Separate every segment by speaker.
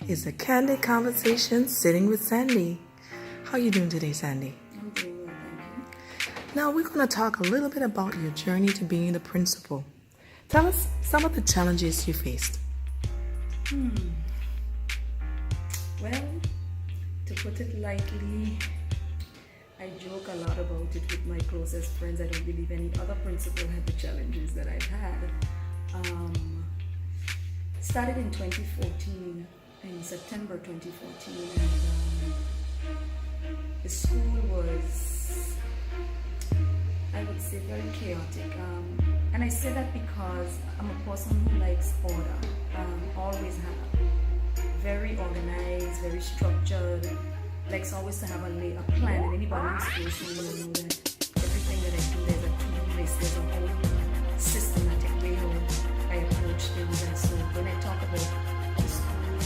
Speaker 1: is a Candid Conversation Sitting with Sandy. How are you doing today, Sandy?
Speaker 2: I'm doing well, thank you.
Speaker 1: Now we're going to talk a little bit about your journey to being the principal. Tell us some of the challenges you faced.
Speaker 2: Well, to put it lightly, I joke a lot about it with my closest friends. I don't believe any other principal had the challenges that I've had. Started in 2014, in September 2014, and the school was, I would say, very chaotic. And I say that because I'm a person who likes order, always have. Very organized, very structured, likes always to have a plan. And anybody who's close to me will know that everything that I do, there's a to-do list, there's a whole systematic way how I approach things. And so when I talk about the school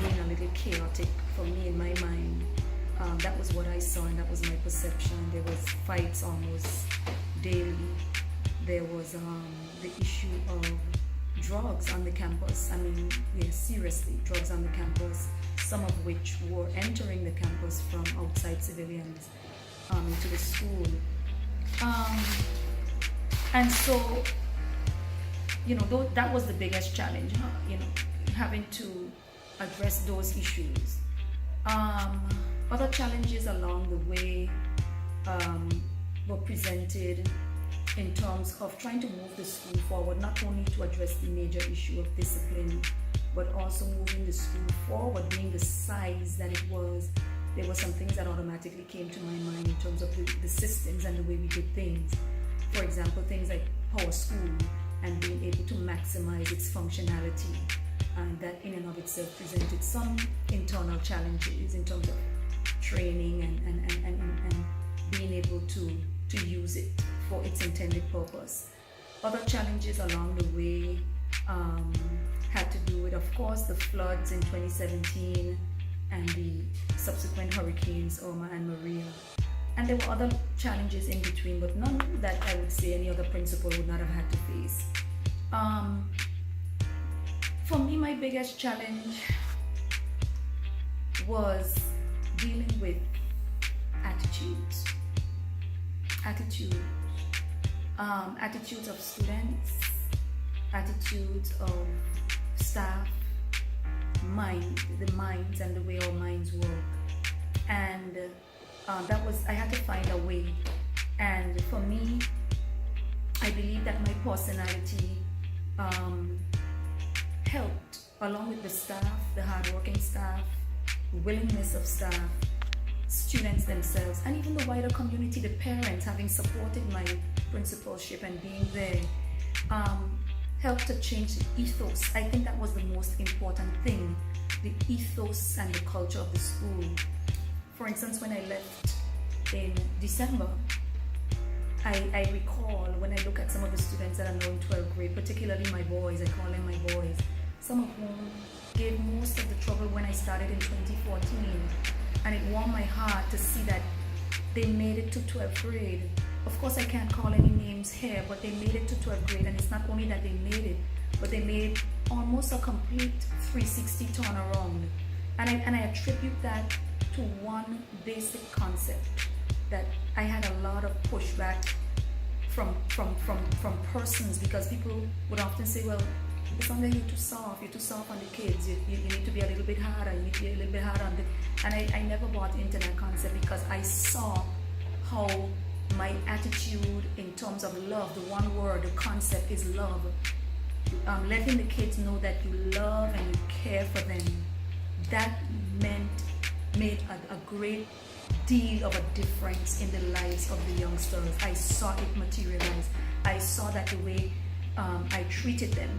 Speaker 2: being a little chaotic for me in my mind, that was what I saw and that was my perception. There was fights almost daily. There was the issue of drugs on the campus. I mean, yeah, seriously, drugs on the campus, some of which were entering the campus from outside civilians into the school. And so, that was the biggest challenge, having to address those issues. Other challenges along the way were presented in terms of trying to move the school forward, not only to address the major issue of discipline, but also moving the school forward, being the size that it was. There were some things that automatically came to my mind in terms of the systems and the way we did things. For example, things like Power School and being able to maximize its functionality. And that in and of itself presented some internal challenges in terms of training and being able to use it for its intended purpose. Other challenges along the way had to do with, of course, the floods in 2017 and the subsequent hurricanes Irma and Maria. And there were other challenges in between, but none that I would say any other principal would not have had to face. For me, my biggest challenge was dealing with attitudes of students, attitudes of staff, the minds and the way our minds work. And I had to find a way. And for me, I believe that my personality helped, along with the staff, the hardworking staff, willingness of staff, students themselves, and even the wider community, the parents having supported my principalship and being there, helped to change the ethos. I think that was the most important thing, the ethos and the culture of the school. For instance, when I left in December, I recall when I look at some of the students that are now in 12th grade, particularly my boys, I call them my boys, some of whom gave most of the trouble when I started in 2014. And it warmed my heart to see that they made it to 12th grade. Of course, I can't call any names here, but they made it to 12th grade. And it's not only that they made it, but they made almost a complete 360 turnaround. And I attribute that to one basic concept, that I had a lot of pushback from persons, because people would often say, well, Sandra, you're too soft on the kids, you need to be a little bit harder, you need to be a little bit harder on the... And I never bought into that concept, because I saw how my attitude in terms of love, the one word, the concept is love. Letting the kids know that you love and you care for them, that made a great deal of a difference in the lives of the youngsters. I saw it materialize. I saw that the way I treated them.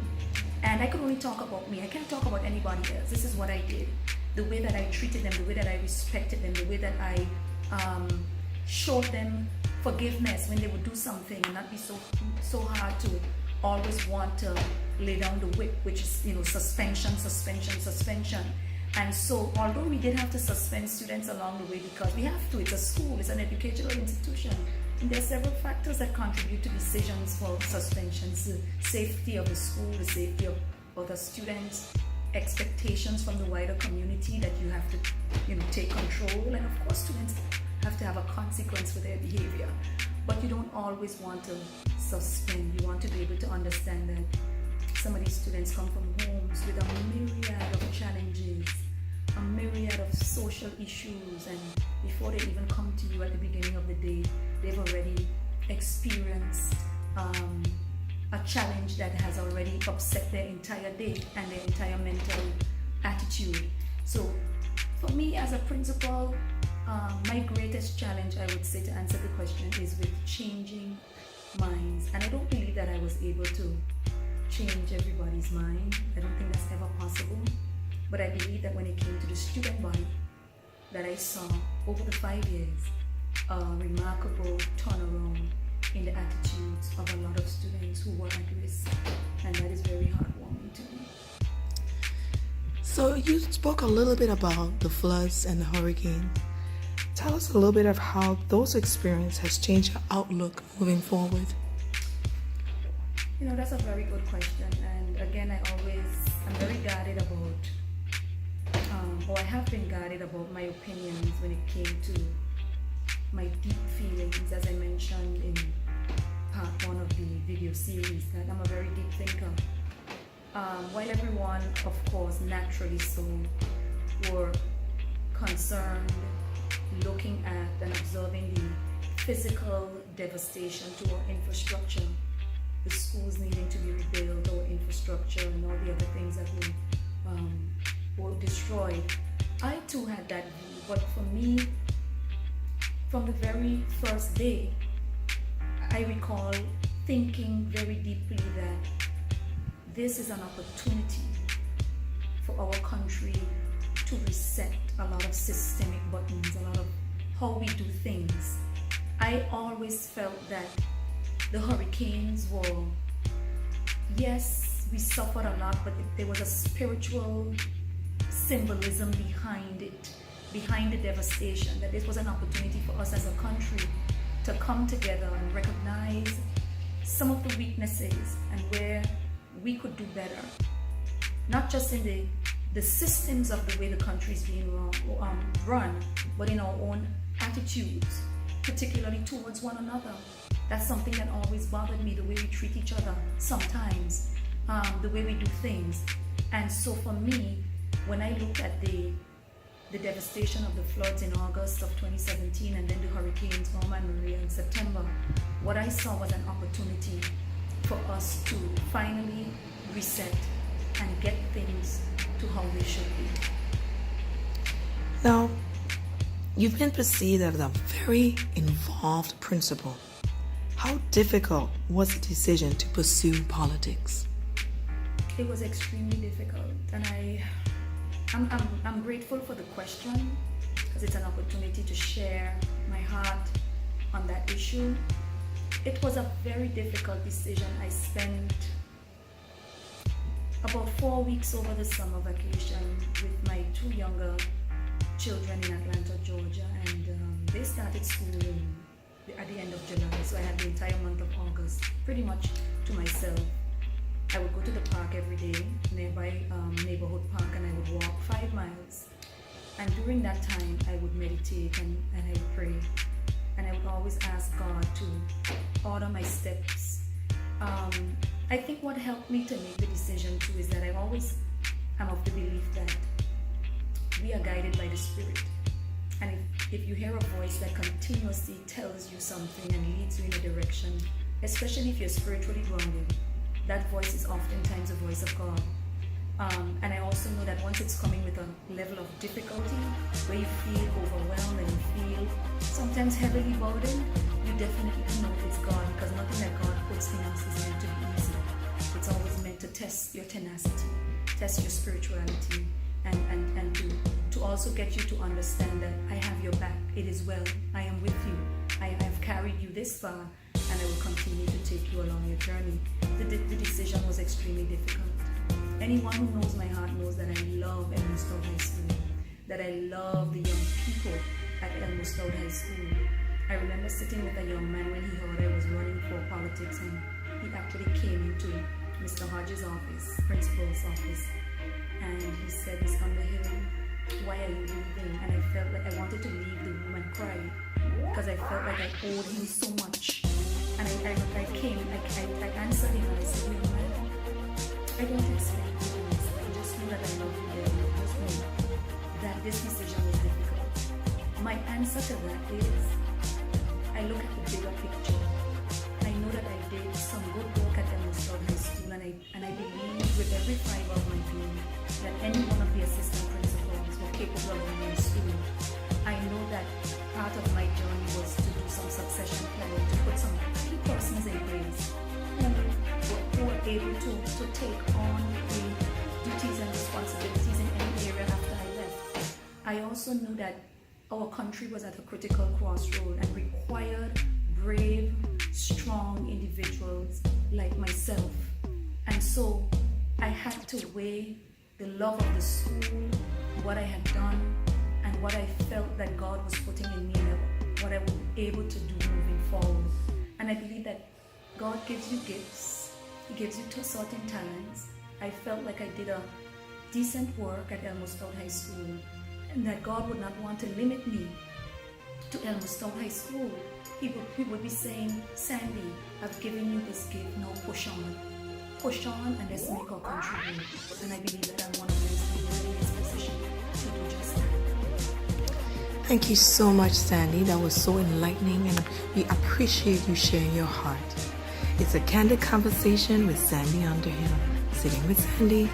Speaker 2: And I could only talk about me. I can't talk about anybody else. This is what I did. The way that I treated them, the way that I respected them, the way that I showed them forgiveness when they would do something and not be so hard to always want to lay down the whip, which is, suspension. And so, although we did have to suspend students along the way, because we have to, it's a school, it's an educational institution, and there are several factors that contribute to decisions for suspensions: the safety of the school, the safety of other students, expectations from the wider community that you have to, take control. And of course, students have to have a consequence for their behavior. But you don't always want to suspend. You want to be able to understand that some of these students come from homes with a myriad of challenges, a myriad of social issues, and before they even come to you at the beginning of the day, they've already experienced a challenge that has already upset their entire day and their entire mental attitude. So for me as a principal, my greatest challenge, I would say, to answer the question, is with changing minds. And I don't believe that I was able to change everybody's mind. I don't think that's ever possible. But I believe that when it came to the student body, that I saw over the 5 years a remarkable turnaround in the attitudes of a lot of students who were at risk, and that is very heartwarming to me.
Speaker 1: So you spoke a little bit about the floods and the hurricane. Tell us a little bit of how those experiences has changed your outlook moving forward.
Speaker 2: That's a very good question, and again, I'm very guarded about, or I have been guarded about my opinions when it came to my deep feelings, as I mentioned in part 1 of the video series, that I'm a very deep thinker. While everyone, of course, naturally so, were concerned, looking at and observing the physical devastation to our infrastructure, the schools needing to be rebuilt, our infrastructure, and all the other things that were destroyed, I too had that view. But for me, from the very first day, I recall thinking very deeply that this is an opportunity for our country to reset a lot of systemic buttons, a lot of how we do things. I always felt that the hurricanes were, yes, we suffered a lot, but there was a spiritual symbolism behind it, behind the devastation, that this was an opportunity for us as a country to come together and recognize some of the weaknesses and where we could do better, not just in the systems of the way the country is being run, but in our own attitudes, particularly towards one another. That's something that always bothered me, the way we treat each other sometimes, the way we do things. And so for me, when I looked at the devastation of the floods in August of 2017 and then the hurricanes Irma and Maria in September, what I saw was an opportunity for us to finally reset and get things to how they should be.
Speaker 1: Now, you've been perceived as a very involved principal. How difficult was the decision to pursue politics?
Speaker 2: It was extremely difficult, and I'm grateful for the question, because it's an opportunity to share my heart on that issue. It was a very difficult decision. I spent about 4 weeks over the summer vacation with my 2 younger children in Atlanta, Georgia, and they started school at the end of July, so I had the entire month of August pretty much to myself. I would go to the park every day, nearby neighborhood park, and I would walk 5 miles. And during that time, I would meditate and I would pray. And I would always ask God to order my steps. I think what helped me to make the decision too is that I always am of the belief that we are guided by the Spirit. And if you hear a voice that continuously tells you something and leads you in a direction, especially if you're spiritually grounded, that voice is oftentimes a voice of God. And I also know that once it's coming with a level of difficulty, where you feel overwhelmed and you feel sometimes heavily burdened, you definitely know it's God, because nothing that God puts in us is meant to be easy. It's always meant to test your tenacity, test your spirituality, and to also get you to understand that I have your back. It is well. I am with you. I have carried you this far, and I will continue to take you along your journey. The decision was extremely difficult. Anyone who knows my heart knows that I love Elmwood High School, that I love the young people at Elmwood High School. I remember sitting with a young man when he heard I was running for politics, and he actually came into Mr. Hodges' office, principal's office, and said, "Miss Underhill, why are you leaving?" And I felt like I wanted to leave the room and cry because I felt like I owed him so much. And I answered him and I said, "Young man, I don't expect you to listen. I just know that I love you there. You just know that this decision was difficult." My answer to that is, I look at the bigger picture. I know that I did some good work at Underhill High School, and I believe with every fiber of my being that any one of the assistant principals were capable of running a school. I know that part of my journey was to do some succession planning, to put some key persons in place who were able to take on the duties and responsibilities in any area after I left. I also knew that our country was at a critical crossroad and required brave, strong individuals like myself. And so I had to weigh the love of the school, what I had done, and what I felt that God was putting in me, and what I would be able to do moving forward. And I believe that God gives you gifts. He gives you certain talents. I felt like I did a decent work at Underhill High School, and that God would not want to limit me to Underhill High School. He would be saying, "Sandy, I've given you this gift, now push on. Push on and let's make our country great." And I believe that I'm one of those people in this position to do just that.
Speaker 1: Thank you so much, Sandy. That was so enlightening, and we appreciate you sharing your heart. It's a candid conversation with Sandy Underhill. Sitting with Sandy.